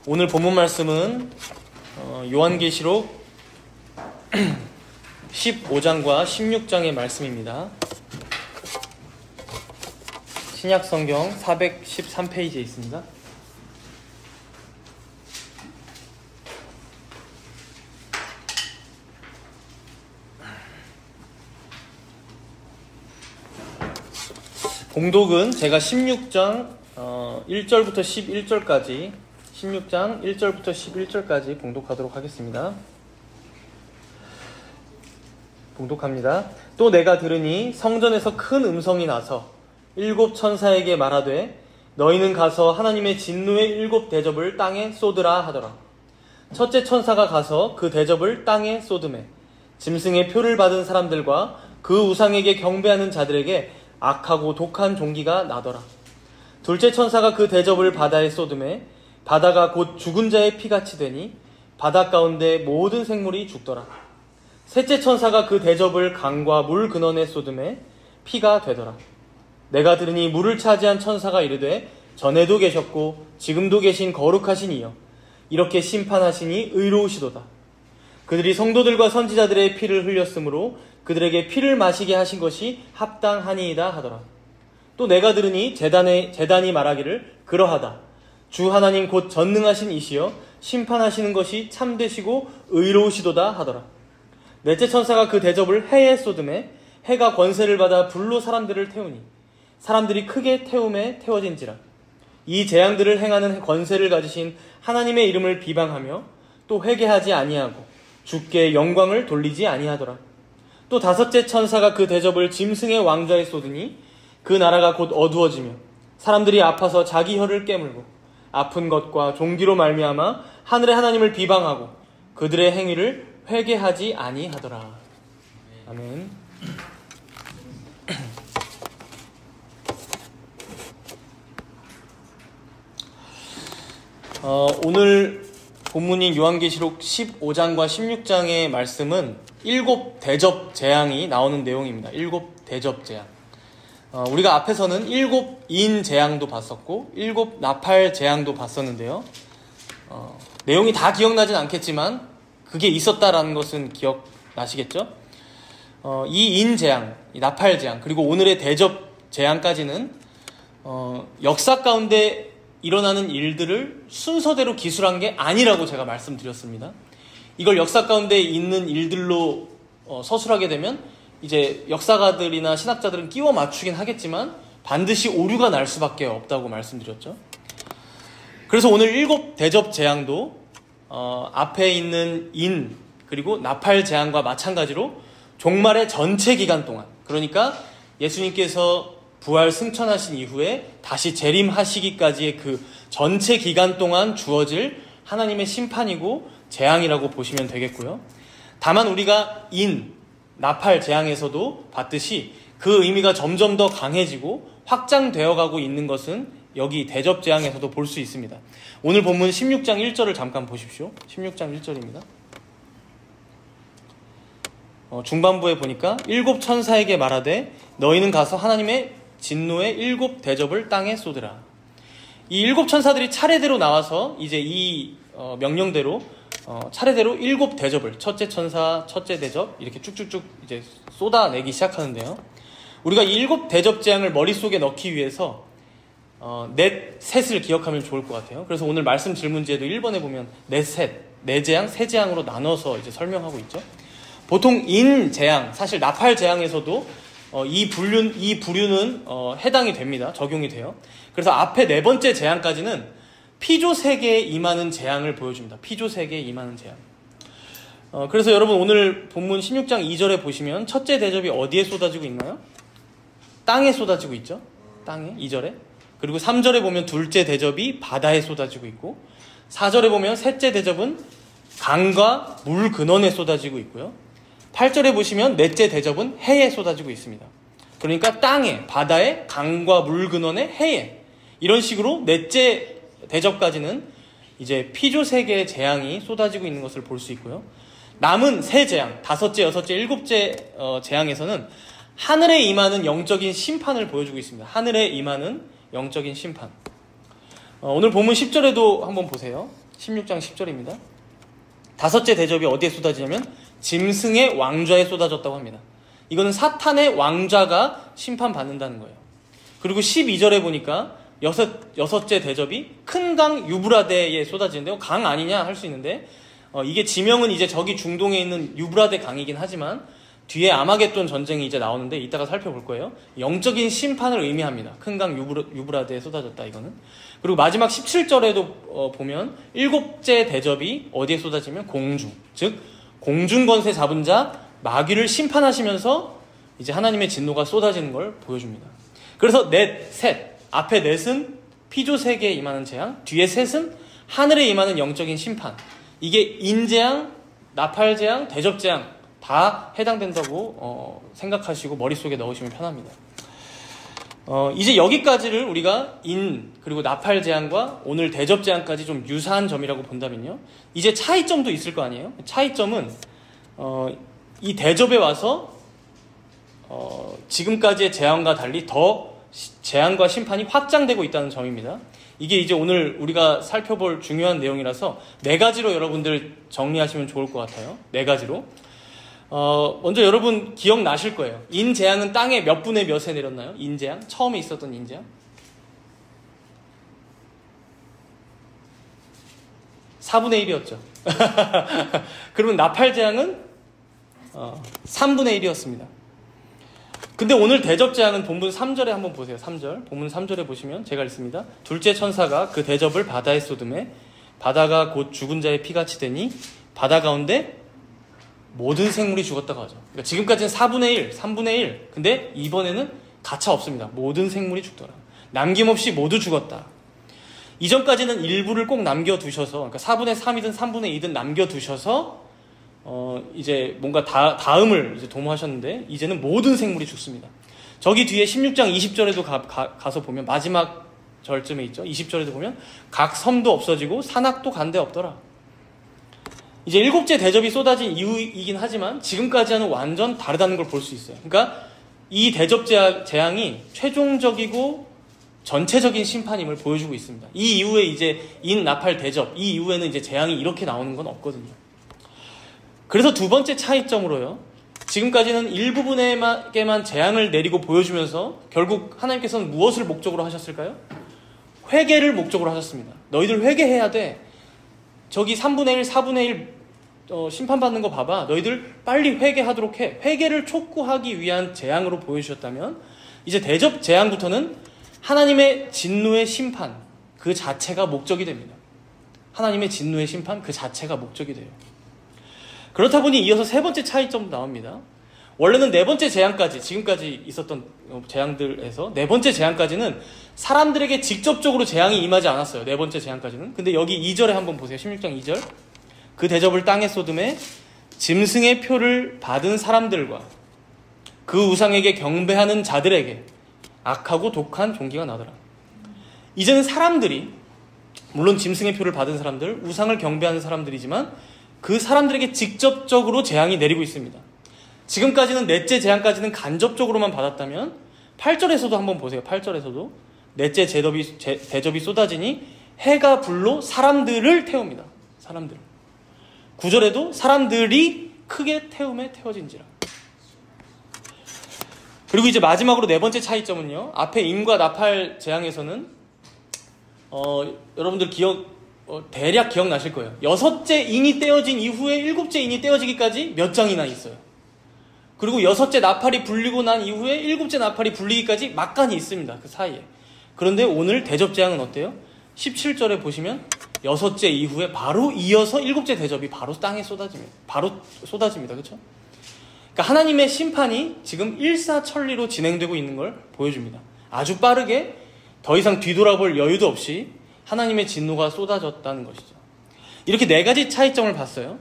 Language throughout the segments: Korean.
오늘 본문 말씀은 요한계시록 15장과 16장의 말씀입니다. 신약성경 413페이지에 있습니다. 봉독은 제가 16장 1절부터 11절까지 16장 1절부터 11절까지 봉독하도록 하겠습니다. 봉독합니다. 또 내가 들으니 성전에서 큰 음성이 나서 일곱 천사에게 말하되 너희는 가서 하나님의 진노의 일곱 대접을 땅에 쏟으라 하더라. 첫째 천사가 가서 그 대접을 땅에 쏟으매 짐승의 표를 받은 사람들과 그 우상에게 경배하는 자들에게 악하고 독한 종기가 나더라. 둘째 천사가 그 대접을 바다에 쏟으매 바다가 곧 죽은 자의 피같이 되니 바다 가운데 모든 생물이 죽더라. 셋째 천사가 그 대접을 강과 물 근원에 쏟으매 피가 되더라. 내가 들으니 물을 차지한 천사가 이르되 전에도 계셨고 지금도 계신 거룩하신 이여 이렇게 심판하시니 의로우시도다. 그들이 성도들과 선지자들의 피를 흘렸으므로 그들에게 피를 마시게 하신 것이 합당하니이다 하더라. 또 내가 들으니 제단이 말하기를 그러하다. 주 하나님 곧 전능하신 이시여 심판하시는 것이 참되시고 의로우시도다 하더라. 넷째 천사가 그 대접을 해에 쏟으매 해가 권세를 받아 불로 사람들을 태우니 사람들이 크게 태움에 태워진지라. 이 재앙들을 행하는 권세를 가지신 하나님의 이름을 비방하며 또 회개하지 아니하고 주께 영광을 돌리지 아니하더라. 또 다섯째 천사가 그 대접을 짐승의 왕좌에 쏟으니 그 나라가 곧 어두워지며 사람들이 아파서 자기 혀를 깨물고 아픈 것과 종기로 말미암아 하늘의 하나님을 비방하고 그들의 행위를 회개하지 아니하더라. 아멘. 오늘 본문인 요한계시록 15장과 16장의 말씀은 일곱 대접 재앙이 나오는 내용입니다. 일곱 대접 재앙. 우리가 앞에서는 일곱 인 재앙도 봤었고 일곱 나팔 재앙도 봤었는데요. 내용이 다 기억나진 않겠지만 그게 있었다라는 것은 기억나시겠죠? 이 인 재앙, 이 나팔 재앙, 그리고 오늘의 대접 재앙까지는 역사 가운데 일어나는 일들을 순서대로 기술한 게 아니라고 제가 말씀드렸습니다. 이걸 역사 가운데 있는 일들로 서술하게 되면 이제 역사가들이나 신학자들은 끼워 맞추긴 하겠지만 반드시 오류가 날 수밖에 없다고 말씀드렸죠. 그래서 오늘 일곱 대접 재앙도 앞에 있는 인 그리고 나팔 재앙과 마찬가지로 종말의 전체 기간 동안, 그러니까 예수님께서 부활 승천하신 이후에 다시 재림하시기까지의 그 전체 기간 동안 주어질 하나님의 심판이고 재앙이라고 보시면 되겠고요. 다만 우리가 나팔 재앙에서도 봤듯이 그 의미가 점점 더 강해지고 확장되어 가고 있는 것은 여기 대접 재앙에서도 볼 수 있습니다. 오늘 본문 16장 1절을 잠깐 보십시오. 16장 1절입니다. 중반부에 보니까 일곱 천사에게 말하되 너희는 가서 하나님의 진노의 일곱 대접을 땅에 쏟으라. 이 일곱 천사들이 차례대로 나와서 이제 이 명령대로 차례대로 일곱 대접을 첫째 천사, 첫째 대접 이렇게 쭉쭉쭉 이제 쏟아내기 시작하는데요. 우리가 이 일곱 대접 재앙을 머릿속에 넣기 위해서 셋을 기억하면 좋을 것 같아요. 그래서 오늘 말씀 질문지에도 1번에 보면 네 재앙, 세 재앙으로 나눠서 이제 설명하고 있죠. 보통 인 재앙, 사실 나팔 재앙에서도 이 부류는 해당이 됩니다. 적용이 돼요. 그래서 앞에 네 번째 재앙까지는 피조 세계에 임하는 재앙을 보여줍니다. 피조 세계에 임하는 재앙. 그래서 여러분 오늘 본문 16장 2절에 보시면 첫째 대접이 어디에 쏟아지고 있나요? 땅에 쏟아지고 있죠. 땅에 2절에. 그리고 3절에 보면 둘째 대접이 바다에 쏟아지고 있고 4절에 보면 셋째 대접은 강과 물 근원에 쏟아지고 있고요. 8절에 보시면 넷째 대접은 해에 쏟아지고 있습니다. 그러니까 땅에, 바다에, 강과 물 근원에, 해에 이런 식으로 넷째 대접까지는 이제 피조 세계의 재앙이 쏟아지고 있는 것을 볼 수 있고요. 남은 세 재앙, 다섯째, 여섯째, 일곱째 재앙에서는 하늘에 임하는 영적인 심판을 보여주고 있습니다. 하늘에 임하는 영적인 심판. 오늘 본문 10절에도 한번 보세요. 16장 10절입니다. 다섯째 대접이 어디에 쏟아지냐면 짐승의 왕좌에 쏟아졌다고 합니다. 이거는 사탄의 왕좌가 심판받는다는 거예요. 그리고 12절에 보니까 여섯째 대접이 큰 강 유브라데에 쏟아지는데요. 강 아니냐 할 수 있는데 이게 지명은 이제 저기 중동에 있는 유브라데 강이긴 하지만 뒤에 아마겟돈 전쟁이 이제 나오는데 이따가 살펴볼 거예요. 영적인 심판을 의미합니다. 큰 강 유브라데에 쏟아졌다 이거는. 그리고 마지막 17절에도 보면 일곱째 대접이 어디에 쏟아지면 공중, 즉 공중 권세 잡은 자 마귀를 심판하시면서 이제 하나님의 진노가 쏟아지는 걸 보여줍니다. 그래서 셋, 앞에 넷은 피조 세계에 임하는 재앙, 뒤에 셋은 하늘에 임하는 영적인 심판. 이게 인재앙, 나팔재앙, 대접재앙 다 해당된다고 생각하시고 머릿속에 넣으시면 편합니다. 이제 여기까지를 우리가 그리고 나팔재앙과 오늘 대접재앙까지 좀 유사한 점이라고 본다면요. 이제 차이점도 있을 거 아니에요? 차이점은 이 대접에 와서 지금까지의 재앙과 달리 더 재앙과 심판이 확장되고 있다는 점입니다. 이게 이제 오늘 우리가 살펴볼 중요한 내용이라서 4가지로 여러분들 정리하시면 좋을 것 같아요. 4가지로. 먼저 여러분 기억나실 거예요. 인재앙은 땅에 몇 분의 몇에 내렸나요? 인재앙? 처음에 있었던 인재앙? 4분의 1이었죠. 그러면 나팔재앙은 3분의 1이었습니다. 근데 오늘 대접재앙은 본문 3절에 한번 보세요. 3절. 본문 3절에 보시면 제가 읽습니다. 둘째 천사가 그 대접을 바다에 쏟음에 바다가 곧 죽은 자의 피같이 되니 바다 가운데 모든 생물이 죽었다고 하죠. 그러니까 지금까지는 4분의 1, 3분의 1. 근데 이번에는 가차 없습니다. 모든 생물이 죽더라. 남김없이 모두 죽었다. 이전까지는 일부를 꼭 남겨두셔서, 그러니까 4분의 3이든 3분의 2든 남겨두셔서 이제 뭔가 다음을 이제 도모하셨는데 이제는 모든 생물이 죽습니다. 저기 뒤에 16장 20절에도 가서 보면 마지막 절쯤에 있죠. 20절에도 보면 각 섬도 없어지고 산악도 간데 없더라. 이제 일곱째 대접이 쏟아진 이유이긴 하지만 지금까지와는 완전 다르다는 걸 볼 수 있어요. 그러니까 이 대접 재앙이 최종적이고 전체적인 심판임을 보여주고 있습니다. 이 이후에 이제 나팔 대접, 이 이후에는 이제 재앙이 이렇게 나오는 건 없거든요. 그래서 두 번째 차이점으로요. 지금까지는 일부분에게만 재앙을 내리고 보여주면서 결국 하나님께서는 무엇을 목적으로 하셨을까요? 회개를 목적으로 하셨습니다. 너희들 회개해야 돼. 저기 3분의 1, 4분의 1 심판받는 거 봐봐. 너희들 빨리 회개하도록 해. 회개를 촉구하기 위한 재앙으로 보여주셨다면 이제 대접 재앙부터는 하나님의 진노의 심판 그 자체가 목적이 됩니다. 하나님의 진노의 심판 그 자체가 목적이 돼요. 그렇다 보니 이어서 세 번째 차이점도 나옵니다. 원래는 네 번째 재앙까지, 지금까지 있었던 재앙들에서 네 번째 재앙까지는 사람들에게 직접적으로 재앙이 임하지 않았어요. 네 번째 재앙까지는. 근데 여기 2절에 한번 보세요. 16장 2절. 그 대접을 땅에 쏟음에 짐승의 표를 받은 사람들과 그 우상에게 경배하는 자들에게 악하고 독한 종기가 나더라. 이제는 사람들이, 물론 짐승의 표를 받은 사람들, 우상을 경배하는 사람들이지만 그 사람들에게 직접적으로 재앙이 내리고 있습니다. 지금까지는 넷째 재앙까지는 간접적으로만 받았다면 8절에서도 한번 보세요. 8절에서도 넷째 대접이 쏟아지니 해가 불로 사람들을 태웁니다. 사람들. 9절에도 사람들이 크게 태움에 태워진지라. 그리고 이제 마지막으로 네 번째 차이점은요. 앞에 인과 나팔 재앙에서는 여러분들 대략 기억나실 거예요. 6째 인이 떼어진 이후에 7째 인이 떼어지기까지 몇 장이나 있어요. 그리고 6째 나팔이 불리고 난 이후에 7째 나팔이 불리기까지 막간이 있습니다. 그 사이에. 그런데 오늘 대접재앙은 어때요? 17절에 보시면 6째 이후에 바로 이어서 7째 대접이 바로 땅에 쏟아집니다. 그렇죠? 그러니까 하나님의 심판이 지금 일사천리로 진행되고 있는 걸 보여줍니다. 아주 빠르게 더 이상 뒤돌아볼 여유도 없이 하나님의 진노가 쏟아졌다는 것이죠. 이렇게 네 가지 차이점을 봤어요.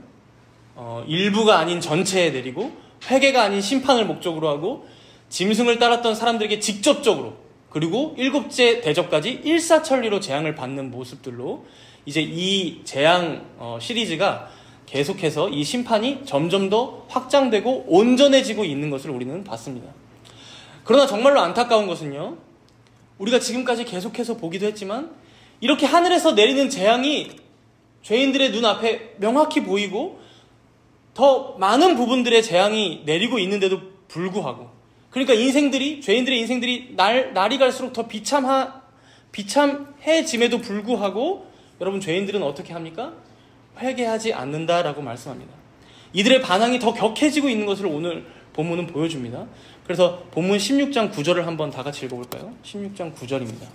일부가 아닌 전체에 내리고 회개가 아닌 심판을 목적으로 하고 짐승을 따랐던 사람들에게 직접적으로 그리고 7째 대접까지 일사천리로 재앙을 받는 모습들로 이제 이 재앙 시리즈가 계속해서 이 심판이 점점 더 확장되고 온전해지고 있는 것을 우리는 봤습니다. 그러나 정말로 안타까운 것은요. 우리가 지금까지 계속해서 보기도 했지만 이렇게 하늘에서 내리는 재앙이 죄인들의 눈앞에 명확히 보이고 더 많은 부분들의 재앙이 내리고 있는데도 불구하고, 그러니까 죄인들의 인생들이 날이 갈수록 더 비참해짐에도 불구하고 여러분, 죄인들은 어떻게 합니까? 회개하지 않는다라고 말씀합니다. 이들의 반항이 더 격해지고 있는 것을 오늘 본문은 보여줍니다. 그래서 본문 16장 9절을 한번 다 같이 읽어볼까요? 16장 9절입니다.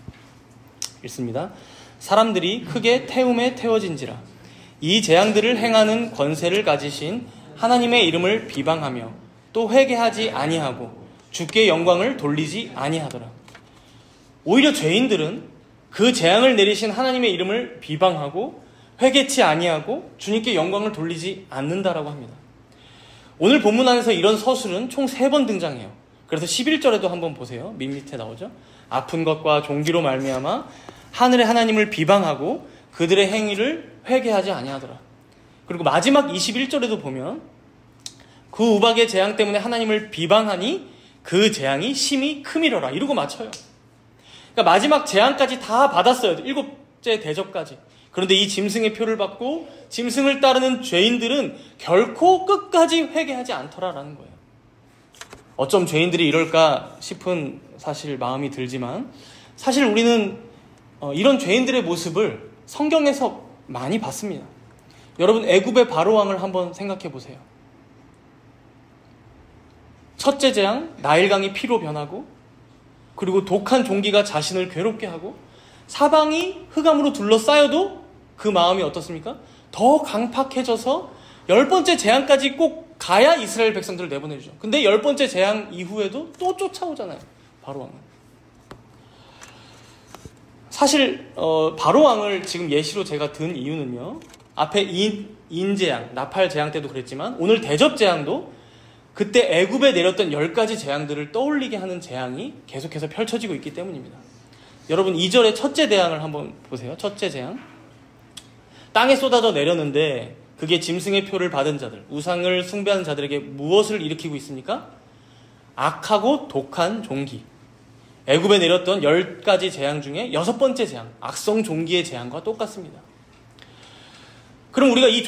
읽습니다. 사람들이 크게 태움에 태워진지라. 이 재앙들을 행하는 권세를 가지신 하나님의 이름을 비방하며 또 회개하지 아니하고 주께 영광을 돌리지 아니하더라. 오히려 죄인들은 그 재앙을 내리신 하나님의 이름을 비방하고 회개치 아니하고 주님께 영광을 돌리지 않는다라고 합니다. 오늘 본문 안에서 이런 서술은 총 3번 등장해요. 그래서 11절에도 한번 보세요. 밑에 나오죠. 아픈 것과 종기로 말미암아 하늘의 하나님을 비방하고 그들의 행위를 회개하지 아니하더라. 그리고 마지막 21절에도 보면 그 우박의 재앙 때문에 하나님을 비방하니 그 재앙이 심히 크미러라 이러고 맞춰요. 그러니까 마지막 재앙까지 다 받았어요. 7째 대접까지. 그런데 이 짐승의 표를 받고 짐승을 따르는 죄인들은 결코 끝까지 회개하지 않더라라는 거예요. 어쩜 죄인들이 이럴까 싶은 사실 마음이 들지만, 사실 우리는 이런 죄인들의 모습을 성경에서 많이 봤습니다. 여러분, 애굽의 바로왕을 한번 생각해 보세요. 첫째 재앙, 나일강이 피로 변하고, 그리고 독한 종기가 자신을 괴롭게 하고, 사방이 흑암으로 둘러싸여도 그 마음이 어떻습니까? 더 강팍해져서 10번째 재앙까지 꼭 가야 이스라엘 백성들을 내보내주죠. 근데 10번째 재앙 이후에도 또 쫓아오잖아요, 바로왕은. 사실 바로왕을 지금 예시로 제가 든 이유는요, 앞에 인재앙, 나팔 재앙 때도 그랬지만 오늘 대접 재앙도 그때 애굽에 내렸던 10가지 재앙들을 떠올리게 하는 재앙이 계속해서 펼쳐지고 있기 때문입니다. 여러분, 2절의 첫째 재앙을 한번 보세요. 첫째 재앙. 땅에 쏟아져 내렸는데 그게 짐승의 표를 받은 자들, 우상을 숭배하는 자들에게 무엇을 일으키고 있습니까? 악하고 독한 종기. 애굽에 내렸던 10가지 재앙 중에 6번째 재앙, 악성 종기의 재앙과 똑같습니다. 그럼 우리가 이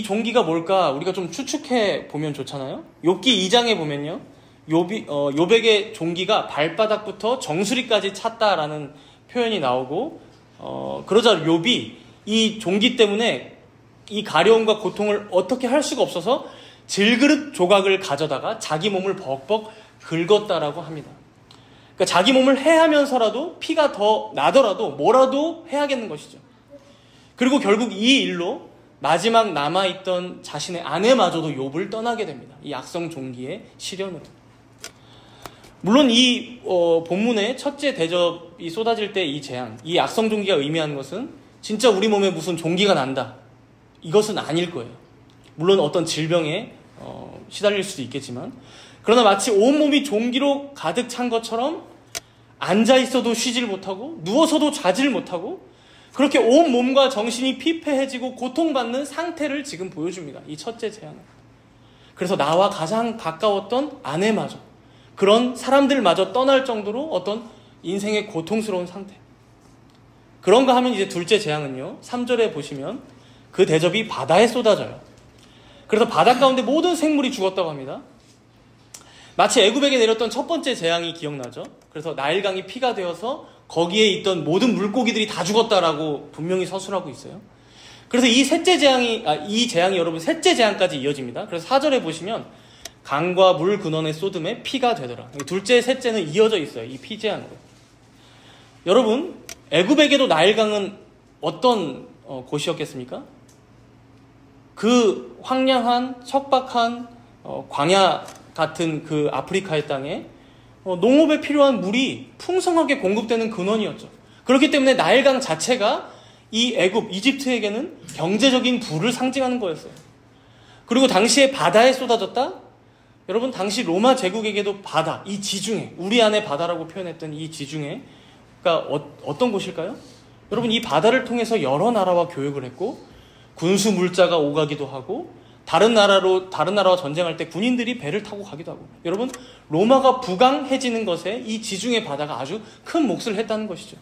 종기가 뭘까 우리가 좀 추측해 보면 좋잖아요. 욥기 2장에 보면요, 욥에게 종기가 발바닥부터 정수리까지 찼다라는 표현이 나오고, 그러자 욥이 이 종기 때문에 이 가려움과 고통을 어떻게 할 수가 없어서 질그릇 조각을 가져다가 자기 몸을 벅벅 긁었다라고 합니다. 그러니까 자기 몸을 해하면서라도 피가 더 나더라도 뭐라도 해야겠는 것이죠. 그리고 결국 이 일로 마지막 남아있던 자신의 아내마저도 욥을 떠나게 됩니다. 이 악성 종기의 시련으로. 물론 이 본문의 첫째 대접이 쏟아질 때 이 재앙, 이 악성 종기가 의미하는 것은 진짜 우리 몸에 무슨 종기가 난다, 이것은 아닐 거예요. 물론 어떤 질병에 시달릴 수도 있겠지만, 그러나 마치 온몸이 종기로 가득 찬 것처럼 앉아있어도 쉬질 못하고 누워서도 자질 못하고 그렇게 온몸과 정신이 피폐해지고 고통받는 상태를 지금 보여줍니다. 이 첫째 재앙은. 그래서 나와 가장 가까웠던 아내마저, 그런 사람들마저 떠날 정도로 어떤 인생의 고통스러운 상태. 그런가 하면 이제 둘째 재앙은요, 3절에 보시면 그 대접이 바다에 쏟아져요. 그래서 바다 가운데 모든 생물이 죽었다고 합니다. 마치 애굽에게 내렸던 첫 번째 재앙이 기억나죠? 그래서 나일강이 피가 되어서 거기에 있던 모든 물고기들이 다 죽었다라고 분명히 서술하고 있어요. 그래서 이 재앙이 여러분 셋째 재앙까지 이어집니다. 그래서 4절에 보시면 강과 물 근원의 쏟음에 피가 되더라. 둘째, 셋째는 이어져 있어요. 이 피 재앙으로. 여러분, 애굽에게도 나일강은 어떤 곳이었겠습니까? 그 황량한 척박한 광야 같은 그 아프리카의 땅에 농업에 필요한 물이 풍성하게 공급되는 근원이었죠. 그렇기 때문에 나일강 자체가 이 이집트에게는 경제적인 부를 상징하는 거였어요. 그리고 당시에 바다에 쏟아졌다? 여러분, 당시 로마 제국에게도 바다, 이 지중해, 우리 안에 바다라고 표현했던 이 지중해가 어떤 곳일까요? 여러분, 이 바다를 통해서 여러 나라와 교역을 했고, 군수 물자가 오가기도 하고, 다른 나라와 전쟁할 때 군인들이 배를 타고 가기도 하고. 여러분, 로마가 부강해지는 것에 이 지중해 바다가 아주 큰 몫을 했다는 것이죠.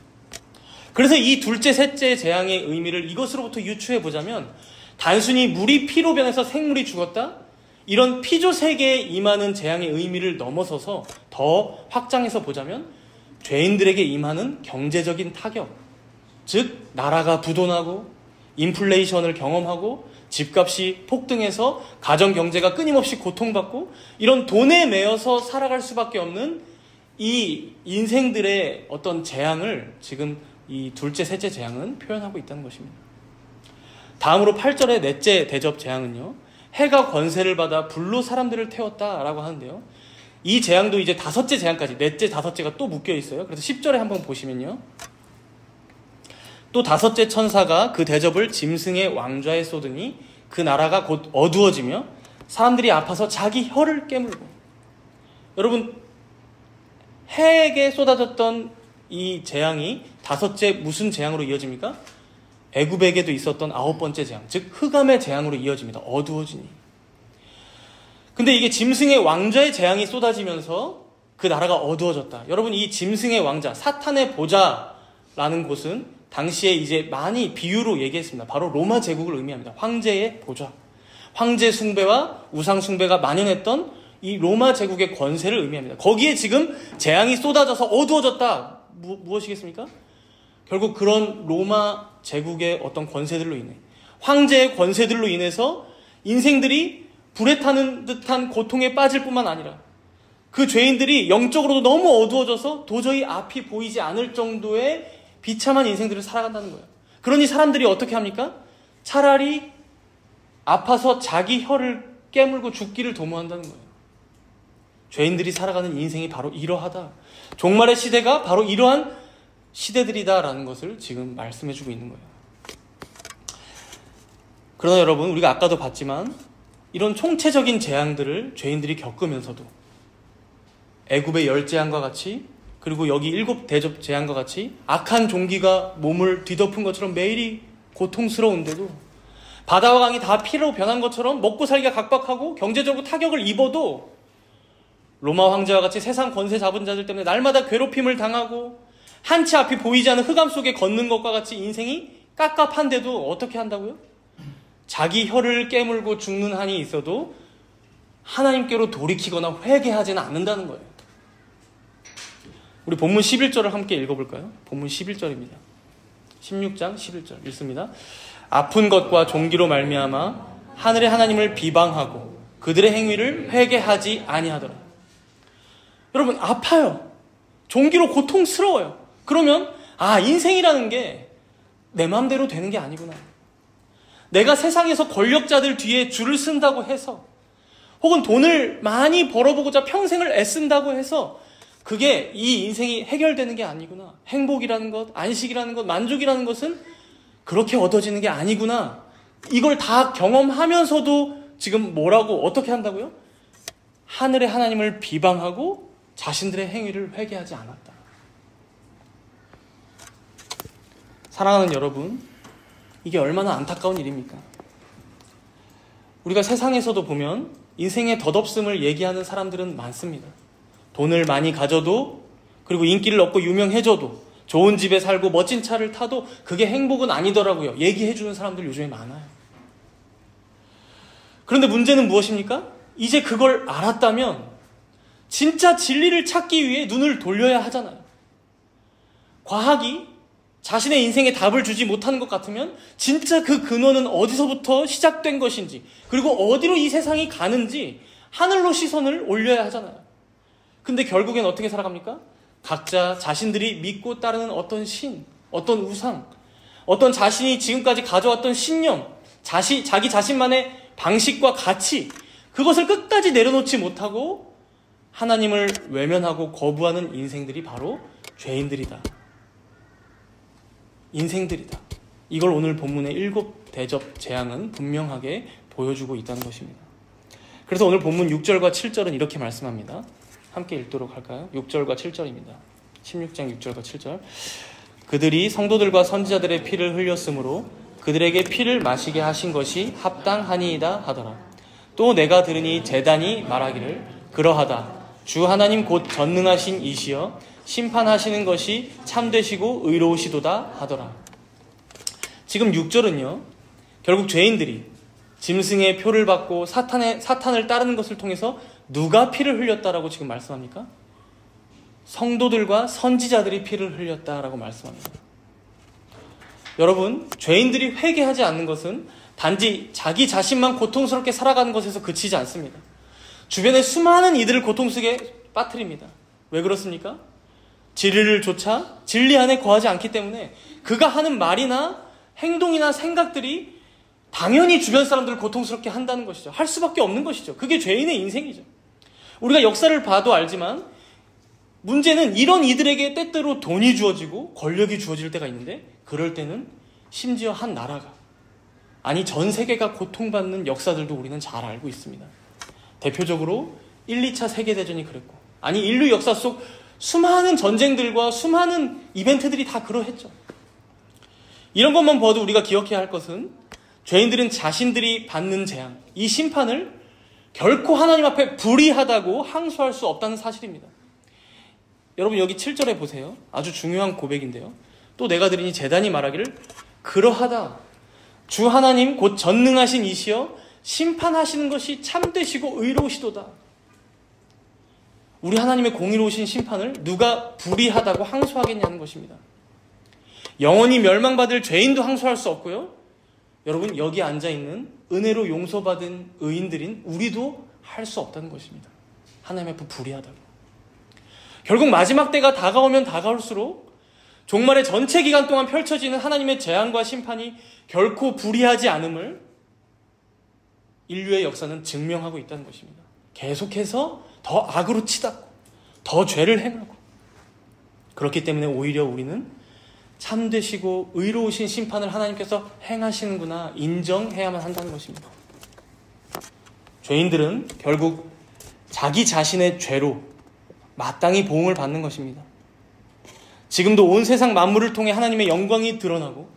그래서 이 둘째, 셋째 재앙의 의미를 이것으로부터 유추해 보자면 단순히 물이 피로 변해서 생물이 죽었다? 이런 피조 세계에 임하는 재앙의 의미를 넘어서서 더 확장해서 보자면 죄인들에게 임하는 경제적인 타격, 즉 나라가 부도나고 인플레이션을 경험하고 집값이 폭등해서 가정경제가 끊임없이 고통받고 이런 돈에 매여서 살아갈 수밖에 없는 이 인생들의 어떤 재앙을 지금 이 둘째, 셋째 재앙은 표현하고 있다는 것입니다. 다음으로 8절의 넷째 대접 재앙은요, 해가 권세를 받아 불로 사람들을 태웠다라고 하는데요. 이 재앙도 이제 다섯째 재앙까지, 넷째, 다섯째가 또 묶여 있어요. 그래서 10절에 한번 보시면요. 또 다섯째 천사가 그 대접을 짐승의 왕좌에 쏟으니 그 나라가 곧 어두워지며 사람들이 아파서 자기 혀를 깨물고. 여러분, 해에게 쏟아졌던 이 재앙이 다섯째 무슨 재앙으로 이어집니까? 애굽에게도 있었던 아홉 번째 재앙, 즉 흑암의 재앙으로 이어집니다. 어두워지니. 근데 이게 짐승의 왕좌의 재앙이 쏟아지면서 그 나라가 어두워졌다. 여러분, 이 짐승의 왕자, 사탄의 보좌라는 곳은 당시에 이제 많이 비유로 얘기했습니다. 바로 로마 제국을 의미합니다. 황제의 보좌. 황제 숭배와 우상 숭배가 만연했던 이 로마 제국의 권세를 의미합니다. 거기에 지금 재앙이 쏟아져서 어두워졌다. 무엇이겠습니까? 결국 그런 로마 제국의 어떤 권세들로 인해, 황제의 권세들로 인해서 인생들이 불에 타는 듯한 고통에 빠질 뿐만 아니라 그 죄인들이 영적으로도 너무 어두워져서 도저히 앞이 보이지 않을 정도의 비참한 인생들을 살아간다는 거예요. 그러니 사람들이 어떻게 합니까? 차라리 아파서 자기 혀를 깨물고 죽기를 도모한다는 거예요. 죄인들이 살아가는 인생이 바로 이러하다. 종말의 시대가 바로 이러한 시대들이다라는 것을 지금 말씀해주고 있는 거예요. 그러나 여러분, 우리가 아까도 봤지만 이런 총체적인 재앙들을 죄인들이 겪으면서도 애굽의 열 재앙과 같이, 그리고 여기 일곱 대접 재앙과 같이 악한 종기가 몸을 뒤덮은 것처럼 매일이 고통스러운데도, 바다와 강이 다 피로 변한 것처럼 먹고 살기가 각박하고 경제적으로 타격을 입어도 로마 황제와 같이 세상 권세 잡은 자들 때문에 날마다 괴롭힘을 당하고 한치 앞이 보이지 않는 흑암 속에 걷는 것과 같이 인생이 깝깝한데도 어떻게 한다고요? 자기 혀를 깨물고 죽는 한이 있어도 하나님께로 돌이키거나 회개하지는 않는다는 거예요. 우리 본문 11절을 함께 읽어볼까요? 본문 11절입니다. 16장 11절 읽습니다. 아픈 것과 종기로 말미암아 하늘의 하나님을 비방하고 그들의 행위를 회개하지 아니하더라. 여러분, 아파요. 종기로 고통스러워요. 그러면 인생이라는 게 내 마음대로 되는 게 아니구나. 내가 세상에서 권력자들 뒤에 줄을 쓴다고 해서, 혹은 돈을 많이 벌어보고자 평생을 애쓴다고 해서 그게 이 인생이 해결되는 게 아니구나. 행복이라는 것, 안식이라는 것, 만족이라는 것은 그렇게 얻어지는 게 아니구나. 이걸 다 경험하면서도 지금 뭐라고 어떻게 한다고요? 하늘의 하나님을 비방하고 자신들의 행위를 회개하지 않았다. 사랑하는 여러분, 이게 얼마나 안타까운 일입니까? 우리가 세상에서도 보면 인생의 덧없음을 얘기하는 사람들은 많습니다. 돈을 많이 가져도, 그리고 인기를 얻고 유명해져도, 좋은 집에 살고 멋진 차를 타도 그게 행복은 아니더라고요. 얘기해주는 사람들 요즘에 많아요. 그런데 문제는 무엇입니까? 이제 그걸 알았다면 진짜 진리를 찾기 위해 눈을 돌려야 하잖아요. 과학이 자신의 인생에 답을 주지 못하는 것 같으면 진짜 그 근원은 어디서부터 시작된 것인지, 그리고 어디로 이 세상이 가는지 하늘로 시선을 올려야 하잖아요. 근데 결국엔 어떻게 살아갑니까? 각자 자신들이 믿고 따르는 어떤 신, 어떤 우상, 어떤 자신이 지금까지 가져왔던 신념, 자기 자신만의 방식과 가치, 그것을 끝까지 내려놓지 못하고 하나님을 외면하고 거부하는 인생들이 바로 죄인들이다. 인생들이다. 이걸 오늘 본문의 일곱 대접 재앙은 분명하게 보여주고 있다는 것입니다. 그래서 오늘 본문 6절과 7절은 이렇게 말씀합니다. 함께 읽도록 할까요? 6절과 7절입니다. 16장 6절과 7절. 그들이 성도들과 선지자들의 피를 흘렸으므로 그들에게 피를 마시게 하신 것이 합당하니이다 하더라. 또 내가 들으니 제단이 말하기를 그러하다. 주 하나님 곧 전능하신 이시여 심판하시는 것이 참되시고 의로우시도다 하더라. 지금 6절은요, 결국 죄인들이 짐승의 표를 받고 사탄을 따르는 것을 통해서 누가 피를 흘렸다라고 지금 말씀합니까? 성도들과 선지자들이 피를 흘렸다라고 말씀합니다. 여러분, 죄인들이 회개하지 않는 것은 단지 자기 자신만 고통스럽게 살아가는 것에서 그치지 않습니다. 주변의 수많은 이들을 고통 속에 빠뜨립니다. 왜 그렇습니까? 진리를 좇아 진리 안에 거하지 않기 때문에 그가 하는 말이나 행동이나 생각들이 당연히 주변 사람들을 고통스럽게 한다는 것이죠. 할 수밖에 없는 것이죠. 그게 죄인의 인생이죠. 우리가 역사를 봐도 알지만 문제는 이런 이들에게 때때로 돈이 주어지고 권력이 주어질 때가 있는데, 그럴 때는 심지어 한 나라가, 아니 전 세계가 고통받는 역사들도 우리는 잘 알고 있습니다. 대표적으로 1, 2차 세계대전이 그랬고, 아니 인류 역사 속 수많은 전쟁들과 수많은 이벤트들이 다 그러했죠. 이런 것만 봐도 우리가 기억해야 할 것은 죄인들은 자신들이 받는 재앙, 이 심판을 결코 하나님 앞에 불의하다고 항소할 수 없다는 사실입니다. 여러분, 여기 7절에 보세요. 아주 중요한 고백인데요. 또 내가 들으니 제단이 말하기를, 그러하다 주 하나님 곧 전능하신 이시여 심판하시는 것이 참되시고 의로우시도다. 우리 하나님의 공의로우신 심판을 누가 불의하다고 항소하겠냐는 것입니다. 영원히 멸망받을 죄인도 항소할 수 없고요, 여러분, 여기 앉아있는 은혜로 용서받은 의인들인 우리도 할 수 없다는 것입니다. 하나님 앞에 불의하다고. 결국 마지막 때가 다가오면 다가올수록 종말의 전체 기간 동안 펼쳐지는 하나님의 재앙과 심판이 결코 불의하지 않음을 인류의 역사는 증명하고 있다는 것입니다. 계속해서 더 악으로 치닫고 더 죄를 행하고, 그렇기 때문에 오히려 우리는 참되시고 의로우신 심판을 하나님께서 행하시는구나 인정해야만 한다는 것입니다. 죄인들은 결국 자기 자신의 죄로 마땅히 보응을 받는 것입니다. 지금도 온 세상 만물을 통해 하나님의 영광이 드러나고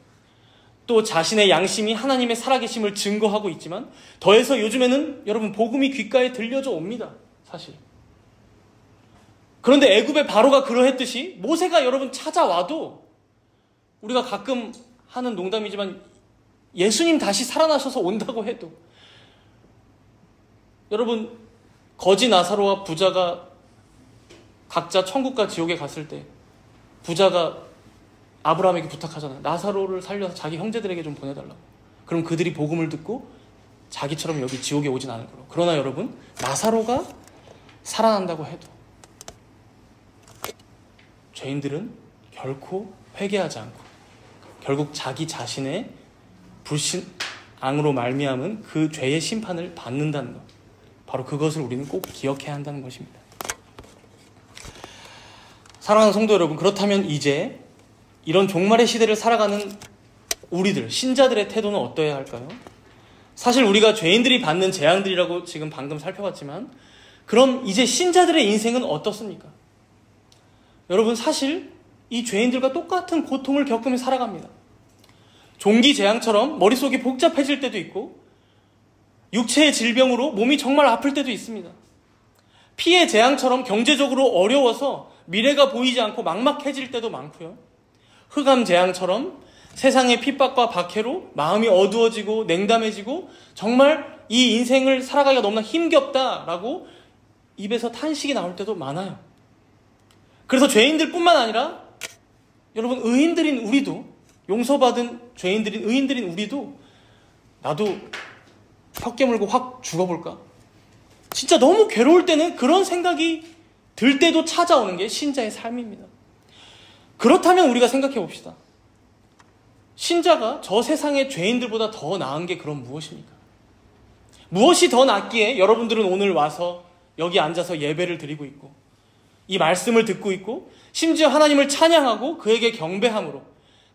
또 자신의 양심이 하나님의 살아계심을 증거하고 있지만, 더해서 요즘에는 여러분 복음이 귓가에 들려져 옵니다. 사실. 그런데 애굽의 바로가 그러했듯이 모세가 여러분 찾아와도, 우리가 가끔 하는 농담이지만 예수님 다시 살아나셔서 온다고 해도, 여러분 거지 나사로와 부자가 각자 천국과 지옥에 갔을 때 부자가 아브라함에게 부탁하잖아요. 나사로를 살려서 자기 형제들에게 좀 보내달라고. 그럼 그들이 복음을 듣고 자기처럼 여기 지옥에 오진 않을 거라고. 그러나 여러분, 나사로가 살아난다고 해도 죄인들은 결코 회개하지 않고 결국 자기 자신의 불신앙으로 말미암은 그 죄의 심판을 받는다는 것, 바로 그것을 우리는 꼭 기억해야 한다는 것입니다. 사랑하는 성도 여러분, 그렇다면 이제 이런 종말의 시대를 살아가는 우리들, 신자들의 태도는 어떠해야 할까요? 사실 우리가 죄인들이 받는 재앙들이라고 지금 방금 살펴봤지만, 그럼 이제 신자들의 인생은 어떻습니까? 여러분, 사실 이 죄인들과 똑같은 고통을 겪으며 살아갑니다. 종기 재앙처럼 머릿속이 복잡해질 때도 있고, 육체의 질병으로 몸이 정말 아플 때도 있습니다. 피해 재앙처럼 경제적으로 어려워서 미래가 보이지 않고 막막해질 때도 많고요. 흑암 재앙처럼 세상의 핍박과 박해로 마음이 어두워지고 냉담해지고 정말 이 인생을 살아가기가 너무나 힘겹다라고 입에서 탄식이 나올 때도 많아요. 그래서 죄인들뿐만 아니라 여러분, 의인들인 우리도, 용서받은 죄인들인 의인들인 우리도, 나도 혀 깨물고 확 죽어볼까? 진짜 너무 괴로울 때는 그런 생각이 들 때도 찾아오는 게 신자의 삶입니다. 그렇다면 우리가 생각해 봅시다. 신자가 저 세상의 죄인들보다 더 나은 게 그럼 무엇입니까? 무엇이 더 낫기에 여러분들은 오늘 와서 여기 앉아서 예배를 드리고 있고 이 말씀을 듣고 있고 심지어 하나님을 찬양하고 그에게 경배함으로,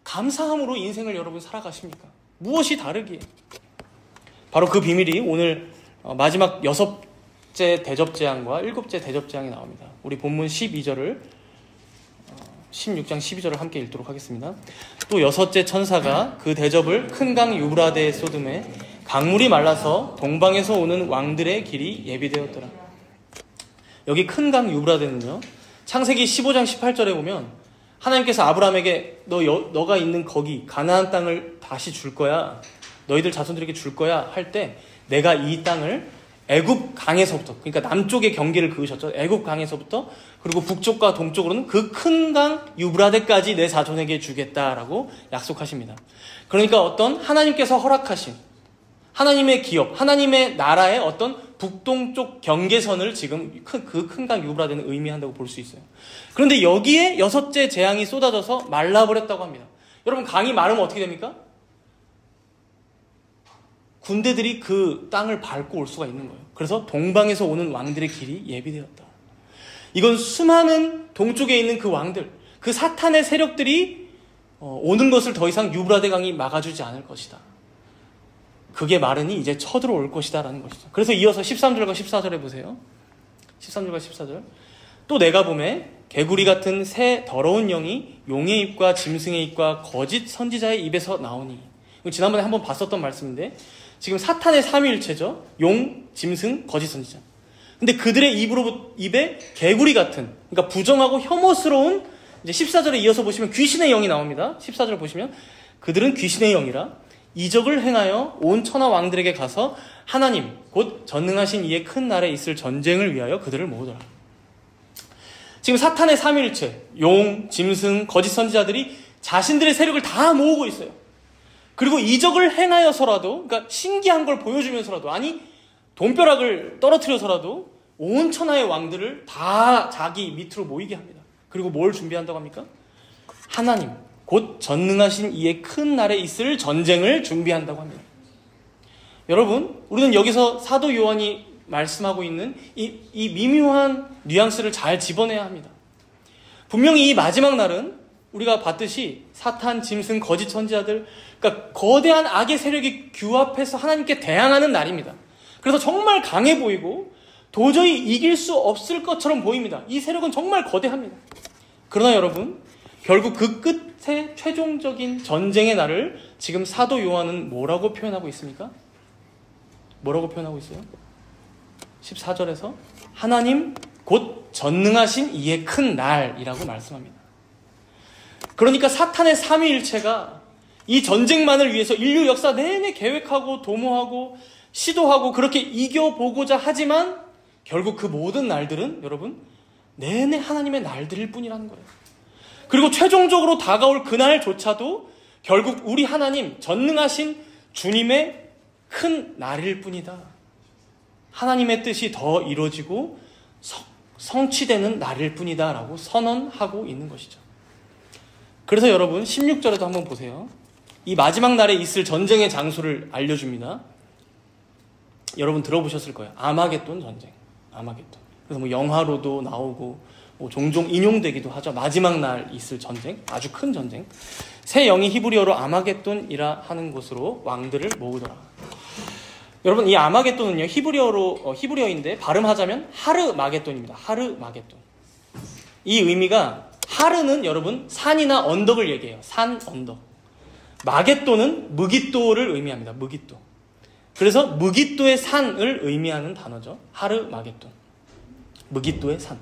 감사함으로 인생을 여러분 살아가십니까? 무엇이 다르기에? 바로 그 비밀이 오늘 마지막 6째 대접재앙과 7째 대접재앙이 나옵니다. 우리 본문 12절을 16장 12절을 함께 읽도록 하겠습니다. 또 6째 천사가 그 대접을 큰 강 유브라데에 쏟음에 강물이 말라서 동방에서 오는 왕들의 길이 예비되었더라. 여기 큰 강 유브라데는요, 창세기 15장 18절에 보면 하나님께서 아브라함에게 너가 있는 거기 가나안 땅을 다시 줄 거야. 너희들 자손들에게 줄 거야 할 때 내가 이 땅을 애굽 강에서부터, 그러니까 남쪽의 경계를 그으셨죠. 애굽 강에서부터 그리고 북쪽과 동쪽으로는 그 큰 강 유브라데까지 내 자손에게 주겠다라고 약속하십니다. 그러니까 어떤 하나님께서 허락하신 하나님의 기업, 하나님의 나라의 어떤 북동쪽 경계선을 지금 그 큰 강 유브라데는 의미한다고 볼 수 있어요. 그런데 여기에 6째 재앙이 쏟아져서 말라버렸다고 합니다. 여러분, 강이 마르면 어떻게 됩니까? 군대들이 그 땅을 밟고 올 수가 있는 거예요. 그래서 동방에서 오는 왕들의 길이 예비되었다. 이건 수많은 동쪽에 있는 그 왕들, 그 사탄의 세력들이 오는 것을 더 이상 유브라데 강이 막아주지 않을 것이다. 그게 마르니 이제 쳐들어올 것이다 라는 것이죠. 그래서 이어서 13절과 14절에 보세요. 13절과 14절. 또 내가 보매 개구리 같은 새 더러운 영이 용의 입과 짐승의 입과 거짓 선지자의 입에서 나오니. 지난번에 한번 봤었던 말씀인데 지금 사탄의 삼위일체죠. 용, 짐승, 거짓 선지자. 근데 그들의 입에 개구리 같은, 그러니까 부정하고 혐오스러운, 이제 14절에 이어서 보시면 귀신의 영이 나옵니다. 14절 보시면 그들은 귀신의 영이라 이적을 행하여 온 천하 왕들에게 가서 하나님 곧 전능하신 이의 큰 날에 있을 전쟁을 위하여 그들을 모으더라. 지금 사탄의 삼위일체, 용, 짐승, 거짓 선지자들이 자신들의 세력을 다 모으고 있어요. 그리고 이적을 행하여서라도, 그러니까 신기한 걸 보여주면서라도, 아니 돈벼락을 떨어뜨려서라도 온 천하의 왕들을 다 자기 밑으로 모이게 합니다. 그리고 뭘 준비한다고 합니까? 하나님 곧 전능하신 이의 큰 날에 있을 전쟁을 준비한다고 합니다. 여러분, 우리는 여기서 사도 요한이 말씀하고 있는 이 미묘한 뉘앙스를 잘 집어내야 합니다. 분명히 이 마지막 날은 우리가 봤듯이 사탄, 짐승, 거짓 선지자들, 그러니까 거대한 악의 세력이 규합해서 하나님께 대항하는 날입니다. 그래서 정말 강해 보이고 도저히 이길 수 없을 것처럼 보입니다. 이 세력은 정말 거대합니다. 그러나 여러분, 결국 그 끝에 최종적인 전쟁의 날을 지금 사도 요한은 뭐라고 표현하고 있습니까? 뭐라고 표현하고 있어요? 14절에서 하나님 곧 전능하신 이의 큰 날이라고 말씀합니다. 그러니까 사탄의 삼위일체가 이 전쟁만을 위해서 인류 역사 내내 계획하고 도모하고 시도하고 그렇게 이겨보고자 하지만 결국 그 모든 날들은 여러분 내내 하나님의 날들일 뿐이라는 거예요. 그리고 최종적으로 다가올 그날조차도 결국 우리 하나님 전능하신 주님의 큰 날일 뿐이다. 하나님의 뜻이 더 이루어지고 성취되는 날일 뿐이다 라고 선언하고 있는 것이죠. 그래서 여러분 16절에도 한번 보세요. 이 마지막 날에 있을 전쟁의 장소를 알려줍니다. 여러분 들어보셨을 거예요. 아마겟돈 전쟁. 아마겟돈. 그래서 뭐 영화로도 나오고 뭐 종종 인용되기도 하죠. 마지막 날 있을 전쟁. 아주 큰 전쟁. 새 영이 히브리어로 아마겟돈이라 하는 곳으로 왕들을 모으더라. 여러분 이 아마겟돈은요. 히브리어인데 발음하자면 하르마겟돈입니다. 하르마겟돈. 이 의미가 하르는 여러분 산이나 언덕을 얘기해요. 산, 언덕. 마겟돈은 무깃도를 의미합니다. 무깃도. 그래서 무깃도의 산을 의미하는 단어죠. 하르마겟돈. 무깃도의 산.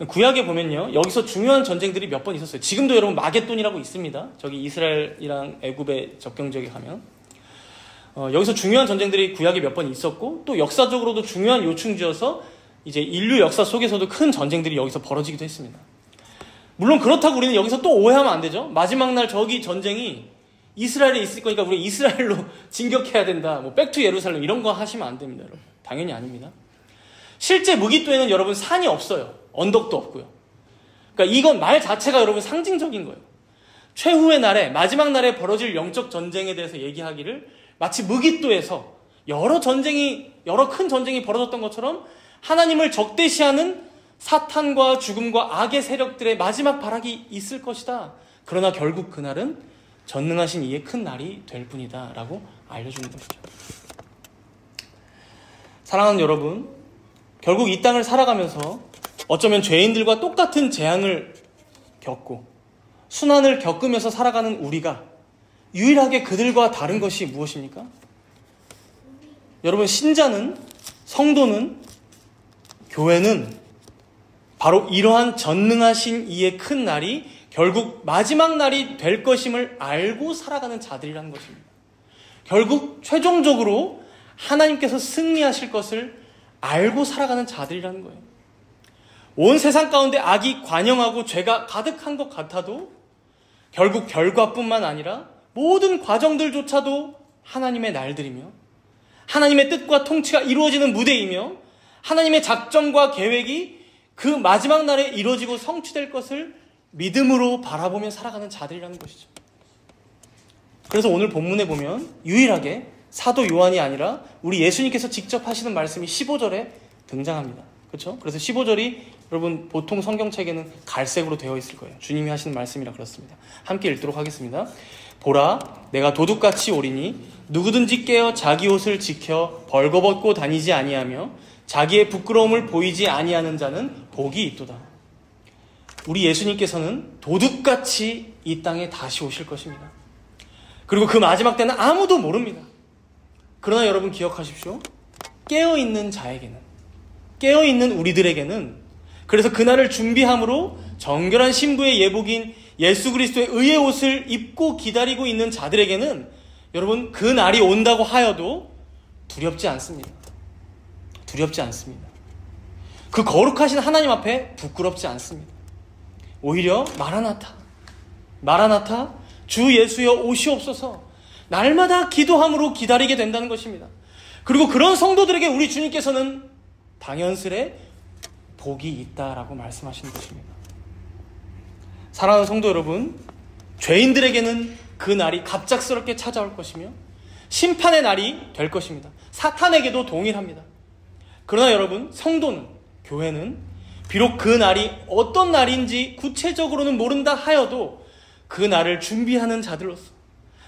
구약에 보면요. 여기서 중요한 전쟁들이 몇 번 있었어요. 지금도 여러분 마겟돈이라고 있습니다. 저기 이스라엘이랑 애굽의 접경 지역에 가면. 여기서 중요한 전쟁들이 구약에 몇 번 있었고 또 역사적으로도 중요한 요충지여서 이제 인류 역사 속에서도 큰 전쟁들이 여기서 벌어지기도 했습니다. 물론 그렇다고 우리는 여기서 또 오해하면 안 되죠. 마지막 날 저기 전쟁이 이스라엘에 있을 거니까 우리 이스라엘로 진격해야 된다. 뭐 백투 예루살렘 이런 거 하시면 안 됩니다. 여러분. 당연히 아닙니다. 실제 무깃도에는 여러분 산이 없어요. 언덕도 없고요. 그러니까 이건 말 자체가 여러분 상징적인 거예요. 최후의 날에 마지막 날에 벌어질 영적 전쟁에 대해서 얘기하기를 마치 무깃도에서 여러 큰 전쟁이 벌어졌던 것처럼 하나님을 적대시하는 사탄과 죽음과 악의 세력들의 마지막 발악이 있을 것이다. 그러나 결국 그날은 전능하신 이의 큰 날이 될 뿐이다 라고 알려주는 것이죠. 사랑하는 여러분, 결국 이 땅을 살아가면서 어쩌면 죄인들과 똑같은 재앙을 겪고 순환을 겪으면서 살아가는 우리가 유일하게 그들과 다른 것이 무엇입니까? 여러분, 신자는, 성도는, 교회는 바로 이러한 전능하신 이의 큰 날이 결국 마지막 날이 될 것임을 알고 살아가는 자들이라는 것입니다. 결국 최종적으로 하나님께서 승리하실 것을 알고 살아가는 자들이라는 거예요. 온 세상 가운데 악이 관영하고 죄가 가득한 것 같아도 결국 결과뿐만 아니라 모든 과정들조차도 하나님의 날들이며 하나님의 뜻과 통치가 이루어지는 무대이며 하나님의 작정과 계획이 그 마지막 날에 이루어지고 성취될 것을 믿음으로 바라보며 살아가는 자들이라는 것이죠. 그래서 오늘 본문에 보면 유일하게 사도 요한이 아니라 우리 예수님께서 직접 하시는 말씀이 15절에 등장합니다. 그렇죠? 그래서 15절이 여러분 보통 성경책에는 갈색으로 되어 있을 거예요. 주님이 하시는 말씀이라 그렇습니다. 함께 읽도록 하겠습니다. 보라, 내가 도둑같이 오리니 누구든지 깨어 자기 옷을 지켜 벌거벗고 다니지 아니하며 자기의 부끄러움을 보이지 아니하는 자는 복이 있도다. 우리 예수님께서는 도둑같이 이 땅에 다시 오실 것입니다. 그리고 그 마지막 때는 아무도 모릅니다. 그러나 여러분 기억하십시오. 깨어있는 자에게는, 깨어있는 우리들에게는, 그래서 그날을 준비함으로 정결한 신부의 예복인 예수 그리스도의 의의 옷을 입고 기다리고 있는 자들에게는 여러분 그 날이 온다고 하여도 두렵지 않습니다. 두렵지 않습니다. 그 거룩하신 하나님 앞에 부끄럽지 않습니다. 오히려 마라나타, 마라나타, 주 예수여 오시옵소서, 날마다 기도함으로 기다리게 된다는 것입니다. 그리고 그런 성도들에게 우리 주님께서는 당연스레 복이 있다라고 말씀하시는 것입니다. 사랑하는 성도 여러분, 죄인들에게는 그 날이 갑작스럽게 찾아올 것이며 심판의 날이 될 것입니다. 사탄에게도 동일합니다. 그러나 여러분, 성도는, 교회는 비록 그 날이 어떤 날인지 구체적으로는 모른다 하여도 그 날을 준비하는 자들로서,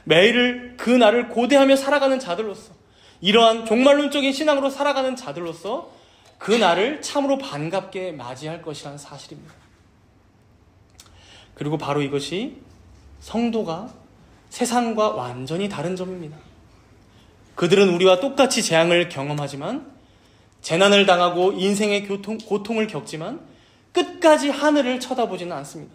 매일을 그 날을 고대하며 살아가는 자들로서, 이러한 종말론적인 신앙으로 살아가는 자들로서 그 날을 참으로 반갑게 맞이할 것이라는 사실입니다. 그리고 바로 이것이 성도가 세상과 완전히 다른 점입니다. 그들은 우리와 똑같이 재앙을 경험하지만, 재난을 당하고 인생의 고통을 겪지만 끝까지 하늘을 쳐다보지는 않습니다.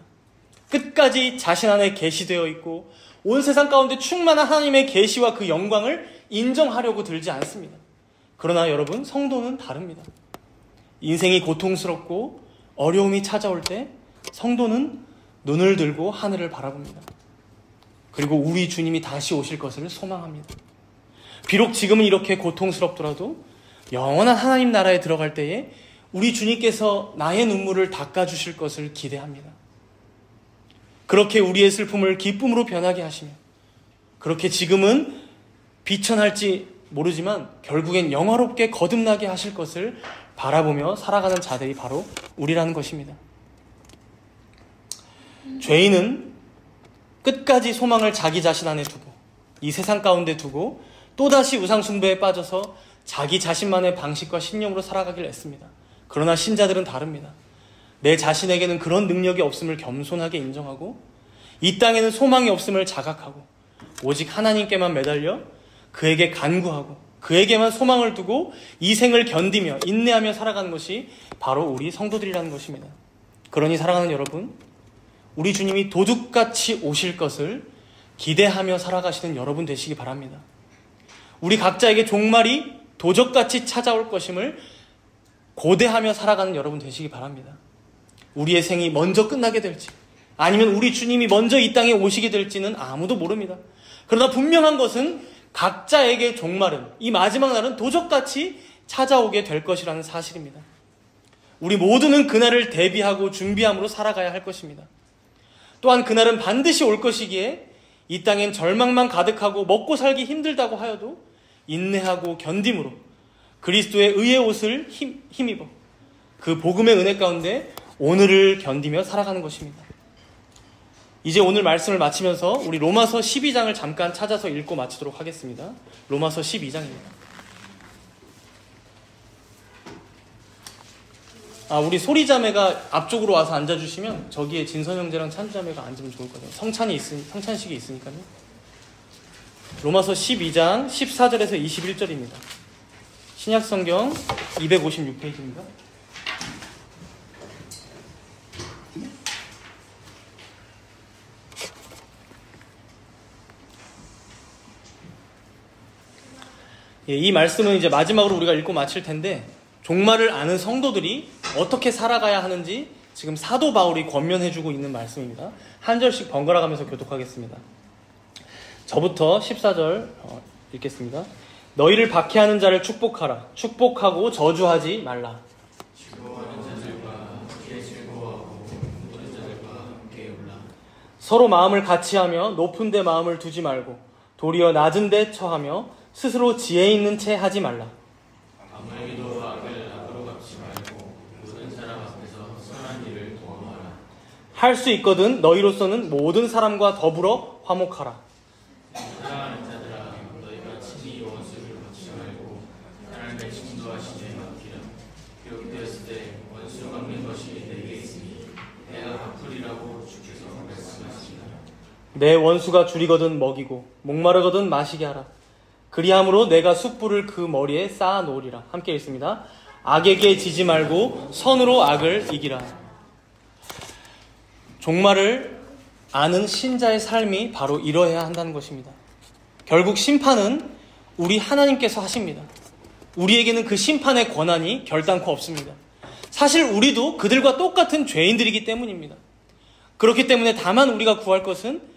끝까지 자신 안에 계시되어 있고 온 세상 가운데 충만한 하나님의 계시와 그 영광을 인정하려고 들지 않습니다. 그러나 여러분, 성도는 다릅니다. 인생이 고통스럽고 어려움이 찾아올 때 성도는 눈을 들고 하늘을 바라봅니다. 그리고 우리 주님이 다시 오실 것을 소망합니다. 비록 지금은 이렇게 고통스럽더라도 영원한 하나님 나라에 들어갈 때에 우리 주님께서 나의 눈물을 닦아주실 것을 기대합니다. 그렇게 우리의 슬픔을 기쁨으로 변하게 하시며, 그렇게 지금은 비천할지 모르지만 결국엔 영화롭게 거듭나게 하실 것을 바라보며 살아가는 자들이 바로 우리라는 것입니다. 죄인은 끝까지 소망을 자기 자신 안에 두고 이 세상 가운데 두고 또다시 우상숭배에 빠져서 자기 자신만의 방식과 신념으로 살아가길 애씁니다. 그러나 신자들은 다릅니다. 내 자신에게는 그런 능력이 없음을 겸손하게 인정하고 이 땅에는 소망이 없음을 자각하고 오직 하나님께만 매달려 그에게 간구하고 그에게만 소망을 두고 이 생을 견디며 인내하며 살아가는 것이 바로 우리 성도들이라는 것입니다. 그러니 사랑하는 여러분, 우리 주님이 도둑같이 오실 것을 기대하며 살아가시는 여러분 되시기 바랍니다. 우리 각자에게 종말이 도적같이 찾아올 것임을 고대하며 살아가는 여러분 되시기 바랍니다. 우리의 생이 먼저 끝나게 될지 아니면 우리 주님이 먼저 이 땅에 오시게 될지는 아무도 모릅니다. 그러나 분명한 것은 각자에게 종말은, 이 마지막 날은 도적같이 찾아오게 될 것이라는 사실입니다. 우리 모두는 그날을 대비하고 준비함으로 살아가야 할 것입니다. 또한 그날은 반드시 올 것이기에 이 땅엔 절망만 가득하고 먹고 살기 힘들다고 하여도 인내하고 견딤으로 그리스도의 의의 옷을 힘입어 그 복음의 은혜 가운데 오늘을 견디며 살아가는 것입니다. 이제 오늘 말씀을 마치면서 우리 로마서 12장을 잠깐 찾아서 읽고 마치도록 하겠습니다. 로마서 12장입니다. 우리 소리자매가 앞쪽으로 와서 앉아주시면 저기에 진선형제랑 찬주자매가 앉으면 좋을 것 같아요. 성찬식이 있으니까요. 로마서 12장 14절에서 21절입니다. 신약성경 256페이지입니다. 예, 이 말씀은 이제 마지막으로 우리가 읽고 마칠 텐데, 종말을 아는 성도들이 어떻게 살아가야 하는지 지금 사도 바울이 권면해주고 있는 말씀입니다. 한 절씩 번갈아 가면서 교독하겠습니다. 저부터 14절 읽겠습니다. 너희를 박해하는 자를 축복하라. 축복하고 저주하지 말라. 서로 마음을 같이하며 높은 데 마음을 두지 말고 도리어 낮은 데 처하며 스스로 지혜 있는 채 하지 말라. 아무에게도 악을 악으로 갚지 말고 모든 사람 앞에서 선한 일을 도모하라. 할 수 있거든 너희로서는 모든 사람과 더불어 화목하라. 사랑하는 자들아, 너희가 친히 원수를 받지 말고 하나님의 진도하심에 맡기라. 그렇게 되었을 때 원수 갚는 것이 내게 있으니 내가 갚으리라고 주께서 말씀하시니라. 내 원수가 줄이거든 먹이고 목마르거든 마시게 하라. 그리함으로 내가 숯불을 그 머리에 쌓아 놓으리라. 함께 읽습니다. 악에게 지지 말고 선으로 악을 이기라. 종말을 아는 신자의 삶이 바로 이러해야 한다는 것입니다. 결국 심판은 우리 하나님께서 하십니다. 우리에게는 그 심판의 권한이 결단코 없습니다. 사실 우리도 그들과 똑같은 죄인들이기 때문입니다. 그렇기 때문에 다만 우리가 구할 것은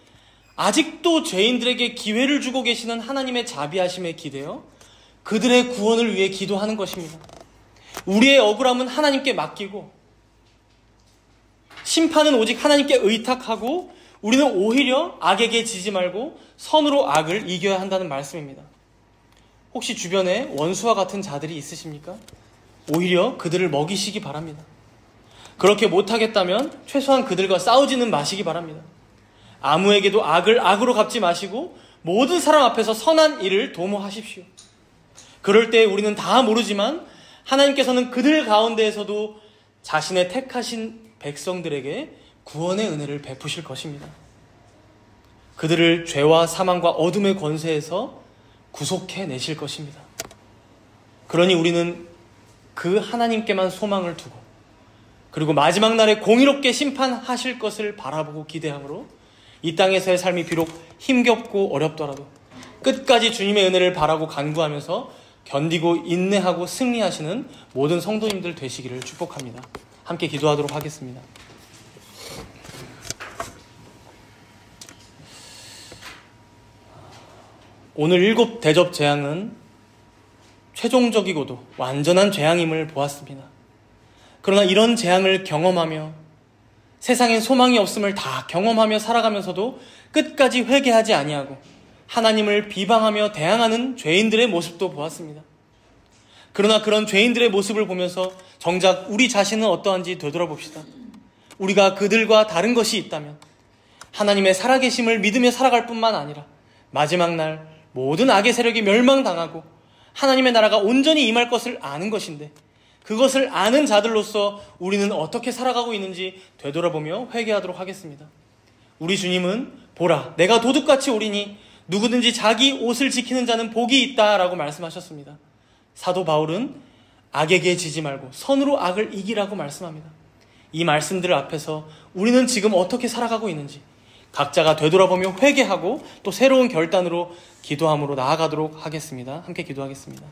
아직도 죄인들에게 기회를 주고 계시는 하나님의 자비하심에 기대어 그들의 구원을 위해 기도하는 것입니다. 우리의 억울함은 하나님께 맡기고 심판은 오직 하나님께 의탁하고 우리는 오히려 악에게 지지 말고 선으로 악을 이겨야 한다는 말씀입니다. 혹시 주변에 원수와 같은 자들이 있으십니까? 오히려 그들을 먹이시기 바랍니다. 그렇게 못하겠다면 최소한 그들과 싸우지는 마시기 바랍니다. 아무에게도 악을 악으로 갚지 마시고 모든 사람 앞에서 선한 일을 도모하십시오. 그럴 때 우리는 다 모르지만 하나님께서는 그들 가운데에서도 자신의 택하신 백성들에게 구원의 은혜를 베푸실 것입니다. 그들을 죄와 사망과 어둠의 권세에서 구속해내실 것입니다. 그러니 우리는 그 하나님께만 소망을 두고 그리고 마지막 날에 공의롭게 심판하실 것을 바라보고 기대함으로 이 땅에서의 삶이 비록 힘겹고 어렵더라도 끝까지 주님의 은혜를 바라고 간구하면서 견디고 인내하고 승리하시는 모든 성도님들 되시기를 축복합니다. 함께 기도하도록 하겠습니다. 오늘 7 대접 재앙은 최종적이고도 완전한 재앙임을 보았습니다. 그러나 이런 재앙을 경험하며 세상엔 소망이 없음을 다 경험하며 살아가면서도 끝까지 회개하지 아니하고 하나님을 비방하며 대항하는 죄인들의 모습도 보았습니다. 그러나 그런 죄인들의 모습을 보면서 정작 우리 자신은 어떠한지 되돌아봅시다. 우리가 그들과 다른 것이 있다면 하나님의 살아계심을 믿으며 살아갈 뿐만 아니라 마지막 날 모든 악의 세력이 멸망당하고 하나님의 나라가 온전히 임할 것을 아는 것인데 그것을 아는 자들로서 우리는 어떻게 살아가고 있는지 되돌아보며 회개하도록 하겠습니다. 우리 주님은 보라 내가 도둑같이 오리니 누구든지 자기 옷을 지키는 자는 복이 있다라고 말씀하셨습니다. 사도 바울은 악에게 지지 말고 선으로 악을 이기라고 말씀합니다. 이 말씀들 앞에서 우리는 지금 어떻게 살아가고 있는지 각자가 되돌아보며 회개하고 또 새로운 결단으로 기도함으로 나아가도록 하겠습니다. 함께 기도하겠습니다.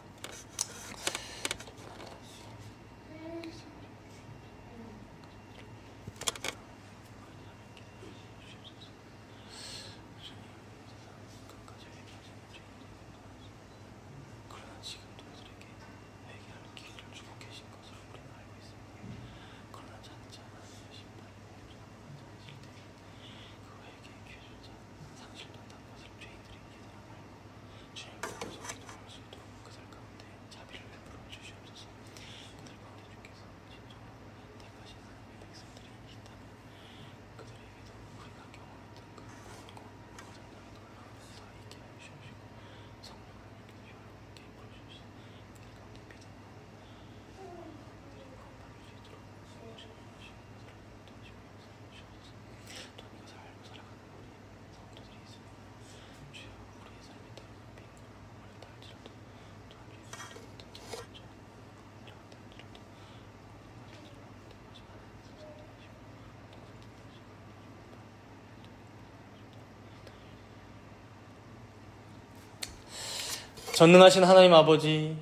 전능하신 하나님 아버지,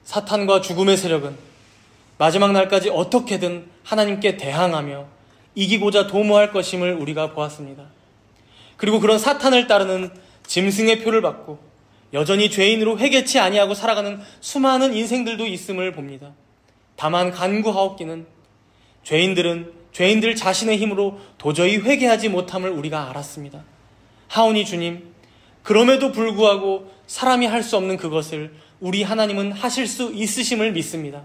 사탄과 죽음의 세력은 마지막 날까지 어떻게든 하나님께 대항하며 이기고자 도모할 것임을 우리가 보았습니다. 그리고 그런 사탄을 따르는 짐승의 표를 받고 여전히 죄인으로 회개치 아니하고 살아가는 수많은 인생들도 있음을 봅니다. 다만 간구하옵기는 죄인들 자신의 힘으로 도저히 회개하지 못함을 우리가 알았습니다. 하오니 주님, 그럼에도 불구하고 사람이 할 수 없는 그것을 우리 하나님은 하실 수 있으심을 믿습니다.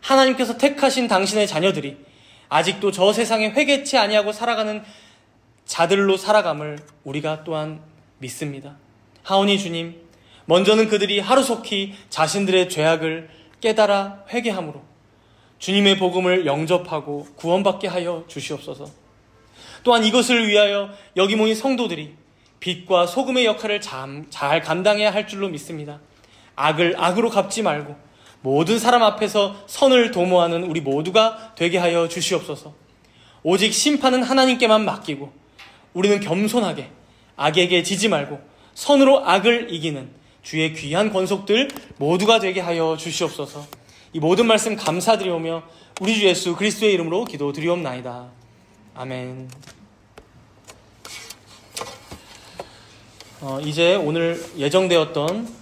하나님께서 택하신 당신의 자녀들이 아직도 저 세상에 회개치 아니하고 살아가는 자들로 살아감을 우리가 또한 믿습니다. 하오니 주님, 먼저는 그들이 하루속히 자신들의 죄악을 깨달아 회개함으로 주님의 복음을 영접하고 구원받게 하여 주시옵소서. 또한 이것을 위하여 여기 모인 성도들이 빛과 소금의 역할을 잘 감당해야 할 줄로 믿습니다. 악을 악으로 갚지 말고 모든 사람 앞에서 선을 도모하는 우리 모두가 되게 하여 주시옵소서. 오직 심판은 하나님께만 맡기고 우리는 겸손하게 악에게 지지 말고 선으로 악을 이기는 주의 귀한 권속들 모두가 되게 하여 주시옵소서. 이 모든 말씀 감사드리오며 우리 주 예수 그리스도의 이름으로 기도드리옵나이다. 아멘. 이제 오늘 예정되었던